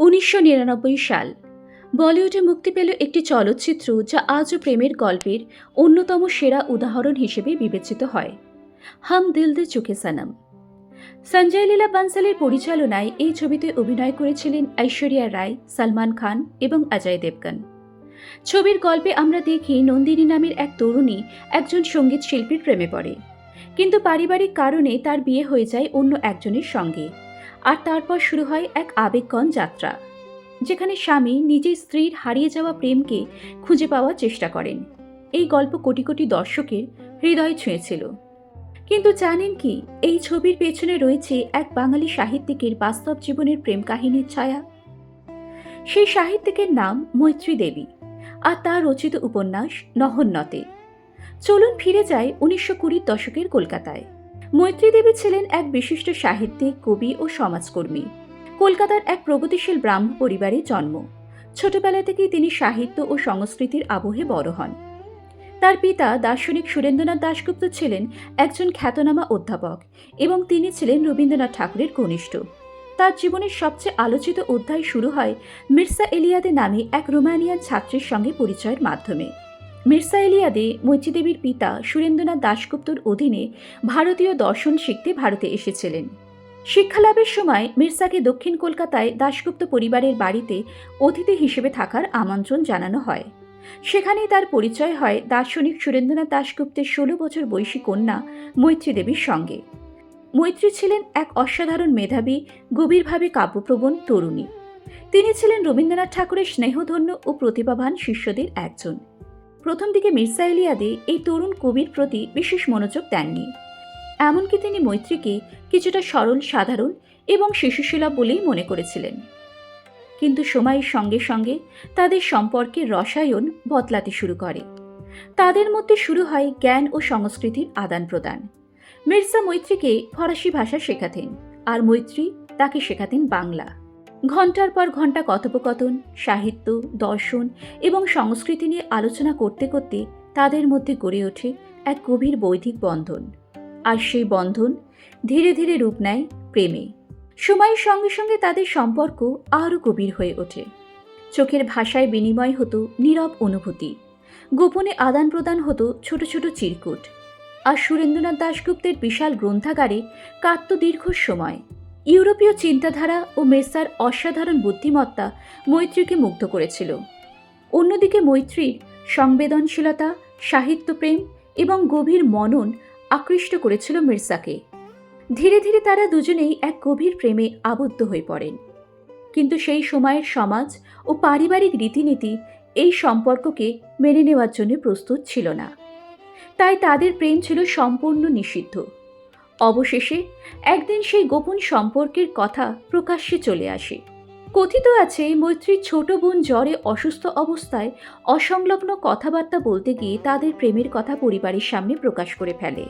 1999 সাল বলিউডে মুক্তি পেল একটি চলচ্চিত্র যা আজও প্রেমের গল্পের অন্যতম সেরা উদাহরণ হিসেবে বিবেচিত হয়, হাম দিল দে চুকে সনম। সঞ্জয় লীলা বানসালের পরিচালনায় এই ছবিতে অভিনয় করেছিলেন ঐশ্বরিয়া রায়, সলমান খান এবং অজয় দেবগন। ছবির গল্পে আমরা দেখি নন্দিনী নামের এক তরুণী একজন সঙ্গীত শিল্পীর প্রেমে পড়ে, কিন্তু পারিবারিক কারণে তার বিয়ে হয়ে যায় অন্য একজনের সঙ্গে। আর তারপর শুরু হয় এক আবেগঘন যাত্রা, যেখানে স্বামী নিজের স্ত্রীর হারিয়ে যাওয়া প্রেমকে খুঁজে পাওয়ার চেষ্টা করেন। এই গল্প কোটি কোটি দর্শকের হৃদয় ছুঁয়েছিল। কিন্তু জানেন কি, এই ছবির পেছনে রয়েছে এক বাঙালি সাহিত্যিকের বাস্তব জীবনের প্রেম কাহিনীর ছায়া। সেই সাহিত্যিকের নাম মৈত্রী দেবী, আর তার রচিত উপন্যাস নহন্যতে। চলুন ফিরে যায় 1920 দশকের কলকাতায়। মৈত্রী দেবী ছিলেন এক বিশিষ্ট সাহিত্যিক, কবি ও সমাজকর্মী। কলকাতার এক প্রগতিশীল ব্রাহ্ম পরিবারে জন্ম। ছোটবেলা থেকেই তিনি সাহিত্য ও সংস্কৃতির আবহে বড় হন। তার পিতা দার্শনিক সুরেন্দ্রনাথ দাশগুপ্ত ছিলেন একজন খ্যাতনামা অধ্যাপক এবং তিনি ছিলেন রবীন্দ্রনাথ ঠাকুরের ঘনিষ্ঠ। তার জীবনের সবচেয়ে আলোচিত অধ্যায় শুরু হয় মির্জা এলিয়াদে নামে এক রোমানিয়ান ছাত্রীর সঙ্গে পরিচয়ের মাধ্যমে। মির্জা এলিয়াদে মৈত্রী দেবীর পিতা সুরেন্দ্রনাথ দাশগুপ্তর অধীনে ভারতীয় দর্শন শিখতে ভারতে এসেছিলেন। শিক্ষালাভের সময় মির্জাকে দক্ষিণ কলকাতায় দাশগুপ্ত পরিবারের বাড়িতে অতিথি হিসেবে থাকার আমন্ত্রণ জানানো হয়। সেখানেই তার পরিচয় হয় দার্শনিক সুরেন্দ্রনাথ দাশগুপ্তের 16 বছর বয়সী কন্যা মৈত্রী দেবীর সঙ্গে। মৈত্রী ছিলেন এক অসাধারণ মেধাবী, গভীরভাবে কাব্যপ্রবণ তরুণী। তিনি ছিলেন রবীন্দ্রনাথ ঠাকুরের স্নেহধন্য ও প্রতিভাবান শিষ্যদের একজন। প্রথম দিকে মির্জা এলিয়াদে এই তরুণ কবির প্রতি বিশেষ মনোযোগ দেননি। এমনকি তিনি মৈত্রীকে কিছুটা সরল, সাধারণ এবং শিশুসুলভ বলেই মনে করেছিলেন। কিন্তু সময়ের সঙ্গে সঙ্গে তাদের সম্পর্কের রসায়ন বদলাতে শুরু করে। তাদের মধ্যে শুরু হয় জ্ঞান ও সংস্কৃতির আদান প্রদান। মির্জা মৈত্রীকে ফরাসি ভাষা শেখাতেন, আর মৈত্রী তাকে শেখাতেন বাংলা। ঘণ্টার পর ঘণ্টা কথোপকথন, সাহিত্য, দর্শন এবং সংস্কৃতি নিয়ে আলোচনা করতে করতে তাদের মধ্যে গড়ে ওঠে এক গভীর বৈদিক বন্ধন। আর সেই বন্ধন ধীরে ধীরে রূপ নেয় প্রেমে। সময়ের সঙ্গে সঙ্গে তাদের সম্পর্ক আরও গভীর হয়ে ওঠে। চোখের ভাষায় বিনিময় হতো নীরব অনুভূতি, গোপনে আদান প্রদান হতো ছোট ছোট চিরকুট। আর সুরেন্দ্রনাথ দাশগুপ্তের বিশাল গ্রন্থাগারে কাটত দীর্ঘ সময়। ইউরোপীয় চিন্তাধারা ও মির্জার অসাধারণ বুদ্ধিমত্তা মৈত্রীকে মুগ্ধ করেছিল। অন্যদিকে মৈত্রীর সংবেদনশীলতা, সাহিত্যপ্রেম এবং গভীর মনন আকৃষ্ট করেছিল মির্জাকে। ধীরে ধীরে তারা দুজনেই এক গভীর প্রেমে আবদ্ধ হয়ে পড়েন। কিন্তু সেই সময়ের সমাজ ও পারিবারিক রীতিনীতি এই সম্পর্ককে মেনে নেওয়ার জন্য প্রস্তুত ছিল না। তাই তাদের প্রেম ছিল সম্পূর্ণ নিষিদ্ধ। অবশেষে একদিন সেই গোপন সম্পর্কের কথা প্রকাশ্যে চলে আসে। কথিত আছে, মৈত্রীর ছোট বোন জ্বরে অসুস্থ অবস্থায় অসংলগ্ন কথাবার্তা বলতে গিয়ে তাদের প্রেমের কথা পরিবারের সামনে প্রকাশ করে ফেলে।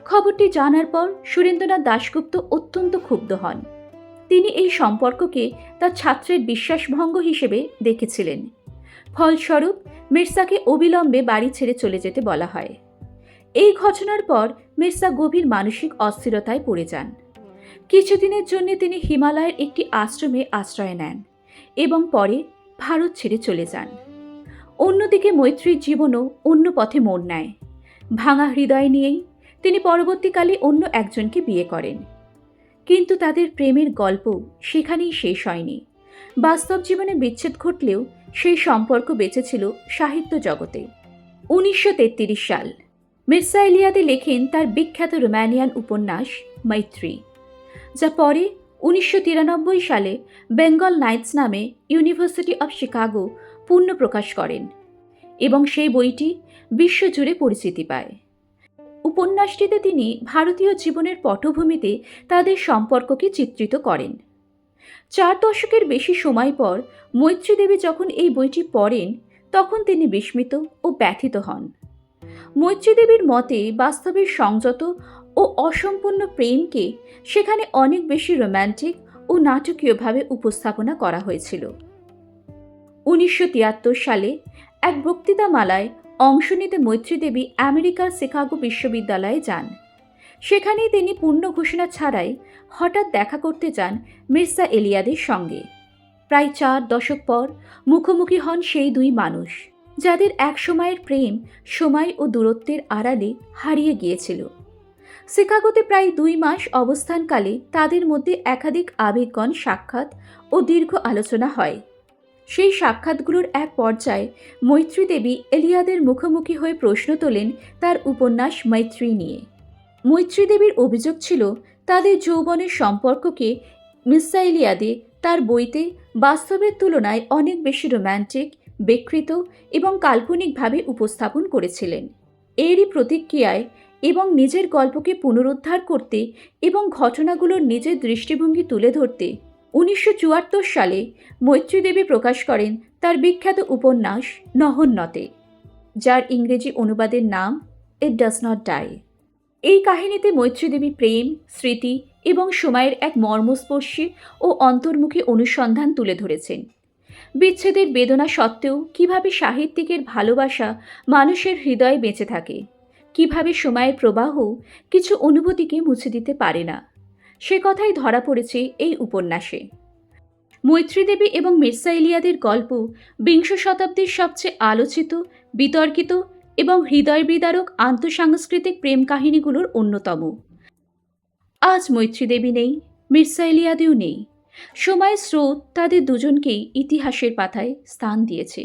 খবরটি জানার পর সুরেন্দ্রনাথ দাশগুপ্ত অত্যন্ত ক্ষুব্ধ হন। তিনি এই সম্পর্ককে তার ছাত্রের বিশ্বাসভঙ্গ হিসেবে দেখেছিলেন। ফলস্বরূপ মির্জাকে অবিলম্বে বাড়ি ছেড়ে চলে যেতে বলা হয়। এই ঘটনার পর মির্জা গভীর মানসিক অস্থিরতায় পড়ে যান। কিছুদিনের জন্য তিনি হিমালয়ের একটি আশ্রমে আশ্রয় নেন এবং পরে ভারত ছেড়ে চলে যান। অন্যদিকে মৈত্রীর জীবনও অন্য পথে মোড় নেয়। ভাঙা হৃদয় নিয়েই তিনি পরবর্তীকালে অন্য একজনকে বিয়ে করেন। কিন্তু তাদের প্রেমের গল্প সেখানেই শেষ হয়নি। বাস্তব জীবনে বিচ্ছেদ ঘটলেও সেই সম্পর্ক বেঁচেছিল সাহিত্য জগতে। 1933 সাল মির্জা এলিয়াদে লেখেন তার বিখ্যাত রোমানিয়ান উপন্যাস মৈত্রী, যা পরে 1993 সালে বেঙ্গল নাইটস নামে ইউনিভার্সিটি অব শিকাগো পুনঃপ্রকাশ করেন এবং সেই বইটি বিশ্বজুড়ে পরিচিতি পায়। উপন্যাসটিতে তিনি ভারতীয় জীবনের পটভূমিতে তাদের সম্পর্ককে চিত্রিত করেন। 4 দশকের বেশি সময় পর মৈত্রী দেবী যখন এই বইটি পড়েন, তখন তিনি বিস্মিত ও ব্যথিত হন। মৈত্রী দেবীর মতে বাস্তবের সংযত ও অসম্পূর্ণ প্রেমকে সেখানে অনেক বেশি রোম্যান্টিক ও নাটকীয়ভাবে উপস্থাপনা করা হয়েছিল। 1973 সালে এক বক্তৃতামালায় অংশ নিতে মৈত্রী দেবী আমেরিকার শিকাগো বিশ্ববিদ্যালয়ে যান। সেখানেই তিনি পূর্ণ ঘোষণা ছাড়াই হঠাৎ দেখা করতে যান মির্জা এলিয়াদের সঙ্গে। প্রায় 4 দশক পর মুখোমুখি হন সেই দুই মানুষ, যাদের এক সময়ের প্রেম সময় ও দূরত্বের আড়ালে হারিয়ে গিয়েছিল। শিকাগোতে প্রায় 2 মাস অবস্থানকালে তাদের মধ্যে একাধিক আবেগগণ সাক্ষাৎ ও দীর্ঘ আলোচনা হয়। সেই সাক্ষাৎগুলোর এক পর্যায়ে মৈত্রী দেবী এলিয়াদের মুখোমুখি হয়ে প্রশ্ন তোলেন তার উপন্যাস মৈত্রী নিয়ে। মৈত্রী দেবীর অভিযোগ ছিল তাদের যৌবনের সম্পর্ককে মির্জা ইলিয়াদে তার বইতে বাস্তবের তুলনায় অনেক বেশি রোম্যান্টিক, বিকৃত এবং কাল্পনিকভাবে উপস্থাপন করেছিলেন। এরই প্রতিক্রিয়ায় এবং নিজের গল্পকে পুনরুদ্ধার করতে এবং ঘটনাগুলোর নিজের দৃষ্টিভঙ্গি তুলে ধরতে 1974 সালে মৈত্রী দেবী প্রকাশ করেন তার বিখ্যাত উপন্যাস নহন্যতে, যার ইংরেজি অনুবাদের নাম ইট ডাজ নট ডাই। এই কাহিনীতে মৈত্রী দেবী প্রেম, স্মৃতি এবং সময়ের এক মর্মস্পর্শী ও অন্তর্মুখী অনুসন্ধান তুলে ধরেছেন। বিচ্ছেদের বেদনা সত্ত্বেও কিভাবে সাহিত্যিকের ভালোবাসা মানুষের হৃদয়ে বেঁচে থাকে, কিভাবে সময়ের প্রবাহ কিছু অনুভূতিকে মুছে দিতে পারে না, সে কথাই ধরা পড়েছে এই উপন্যাসে। মৈত্রী দেবী এবং মির্জা ইলিয়াদের গল্প বিংশ শতাব্দীর সবচেয়ে আলোচিত, বিতর্কিত এবং হৃদয়বিদারক আন্তঃসাংস্কৃতিক প্রেম কাহিনীগুলোর অন্যতম। আজ মৈত্রী দেবী নেই, মির্জা ইলিয়াদিও নেই। সময়ের স্রোত তাদের দুজনকেই ইতিহাসের পাতায় স্থান দিয়েছে।